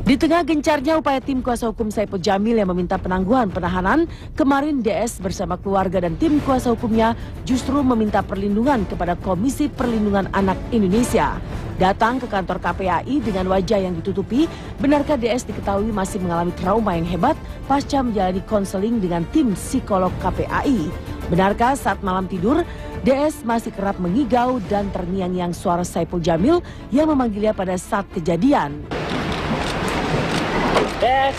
Di tengah gencarnya upaya tim kuasa hukum Saipul Jamil yang meminta penangguhan penahanan, kemarin DS bersama keluarga dan tim kuasa hukumnya justru meminta perlindungan kepada Komisi Perlindungan Anak Indonesia. Datang ke kantor KPAI dengan wajah yang ditutupi, benarkah DS diketahui masih mengalami trauma yang hebat pasca menjalani konseling dengan tim psikolog KPAI? Benarkah saat malam tidur, DS masih kerap mengigau dan terngiang-ngiang suara Saipul Jamil yang memanggilnya pada saat kejadian? Des.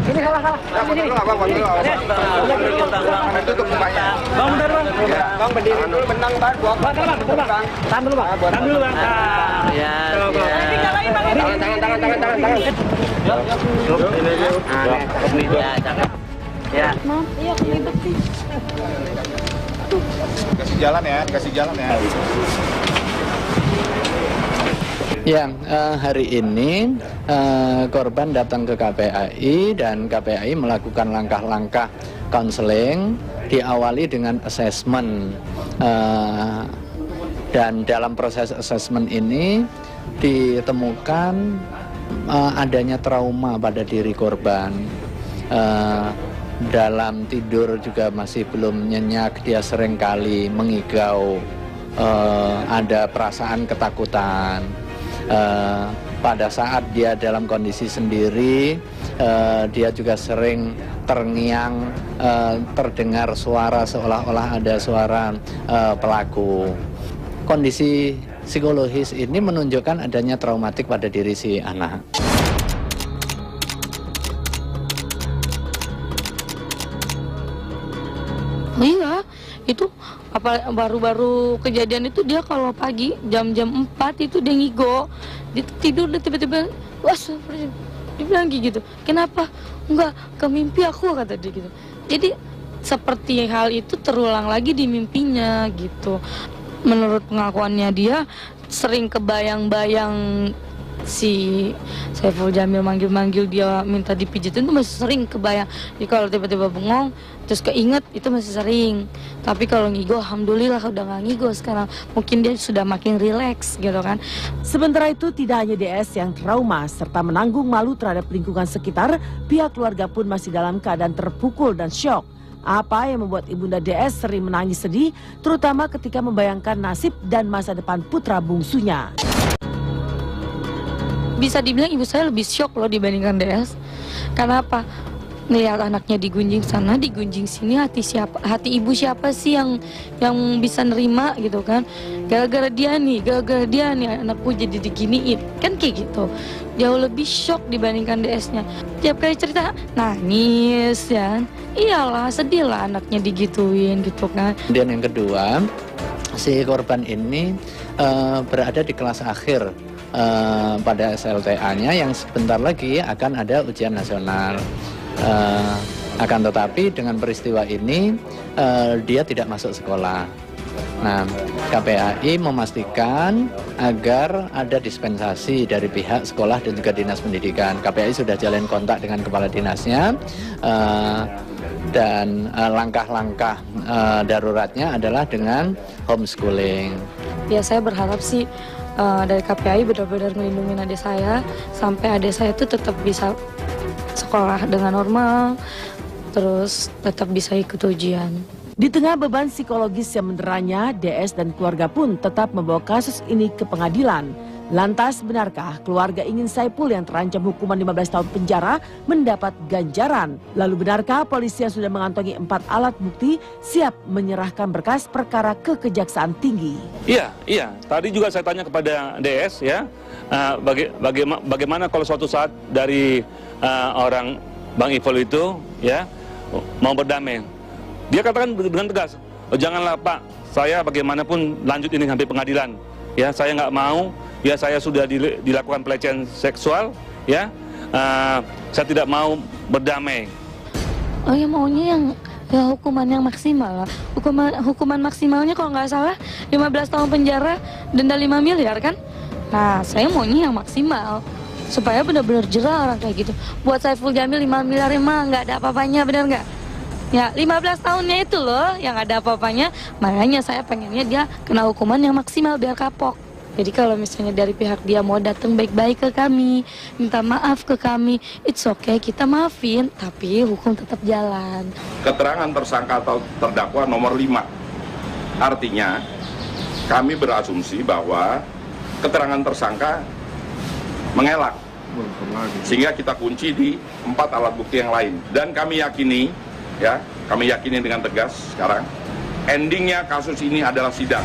Ini salah. Sini. Bang, tutup bukanya. Bang, bentar, Bang. Bang, berdiri dulu, benang, Bang. Bentar, Bang. Tahan dulu, Bang. Ya. Tangan. Ya, jangan. Ya. Maaf, iya kelibet sih. Kasih jalan ya. Ya, hari ini korban datang ke KPAI dan KPAI melakukan langkah-langkah konseling diawali dengan assessment dan dalam proses assessment ini ditemukan adanya trauma pada diri korban. Dalam tidur juga masih belum nyenyak, dia seringkali mengigau, ada perasaan ketakutan. Pada saat dia dalam kondisi sendiri, dia juga sering terngiang, terdengar suara seolah-olah ada suara pelaku. Kondisi psikologis ini menunjukkan adanya traumatik pada diri si anak. Iya, itu baru-baru kejadian itu dia kalau pagi jam-jam 4 itu dia ngigo, dia tidur dia tiba-tiba dia bilang gitu, kenapa enggak ke mimpi aku, kata dia gitu. Jadi seperti hal itu terulang lagi di mimpinya gitu. Menurut pengakuannya dia sering kebayang-bayang si Saipul Jamil manggil-manggil dia minta dipijitin tuh masih sering kebayang. Jadi kalau tiba-tiba bengong terus keinget itu masih sering. Tapi kalau ngigo, alhamdulillah udah gak ngigo sekarang. Mungkin dia sudah makin rileks gitu kan. Sementara itu tidak hanya DS yang trauma serta menanggung malu terhadap lingkungan sekitar, pihak keluarga pun masih dalam keadaan terpukul dan syok. Apa yang membuat ibunda DS sering menangis sedih, terutama ketika membayangkan nasib dan masa depan putra bungsunya. Bisa dibilang ibu saya lebih syok loh dibandingkan DS. Karena apa? Melihat anaknya digunjing sana, digunjing sini, hati ibu siapa sih yang bisa nerima gitu kan? Gara-gara dia nih anakku jadi diginiin. Kan kayak gitu. Jauh lebih syok dibandingkan DS-nya. Tiap kali cerita nangis ya. Iyalah, sedih lah anaknya digituin gitu kan. Dan yang kedua, si korban ini berada di kelas akhir pada SLTA-nya yang sebentar lagi akan ada ujian nasional. Akan tetapi dengan peristiwa ini dia tidak masuk sekolah. Nah, KPAI memastikan agar ada dispensasi dari pihak sekolah dan juga dinas pendidikan. KPAI sudah jalin kontak dengan kepala dinasnya dan langkah-langkah daruratnya adalah dengan homeschooling. Ya saya berharap sih dari KPAI benar-benar melindungi adik saya sampai adik saya itu tetap bisa sekolah dengan normal, terus tetap bisa ikut ujian. Di tengah beban psikologis yang menderanya, DS dan keluarga pun tetap membawa kasus ini ke pengadilan. Lantas benarkah keluarga ingin Saipul yang terancam hukuman 15 tahun penjara mendapat ganjaran? Lalu benarkah polisi yang sudah mengantongi 4 alat bukti siap menyerahkan berkas perkara ke Kejaksaan Tinggi? Iya. Tadi juga saya tanya kepada DS ya, bagaimana kalau suatu saat dari orang Bang Ipul itu ya mau berdamai. Dia katakan dengan tegas, janganlah Pak, saya bagaimanapun lanjut ini sampai pengadilan. Ya, saya nggak mau. Ya, saya sudah dilakukan pelecehan seksual. Ya, saya tidak mau berdamai. Oh ya, maunya yang hukuman yang maksimal lah. Hukuman maksimalnya kalau nggak salah 15 tahun penjara, denda 5 miliar kan? Nah, saya maunya yang maksimal supaya benar-benar jerah orang kayak gitu. Buat Saipul Jamil 5 miliar emang nggak ada apa-apanya, benar nggak? Ya, 15 tahunnya itu loh yang ada apa-apanya. Makanya saya pengennya dia kena hukuman yang maksimal biar kapok. Jadi kalau misalnya dari pihak dia mau datang baik-baik ke kami, minta maaf ke kami, it's okay, kita maafin, tapi hukum tetap jalan. Keterangan tersangka atau terdakwa nomor 5. Artinya, kami berasumsi bahwa keterangan tersangka mengelak. Sehingga kita kunci di 4 alat bukti yang lain. Dan kami yakini, ya, kami yakini dengan tegas sekarang, endingnya kasus ini adalah sidang.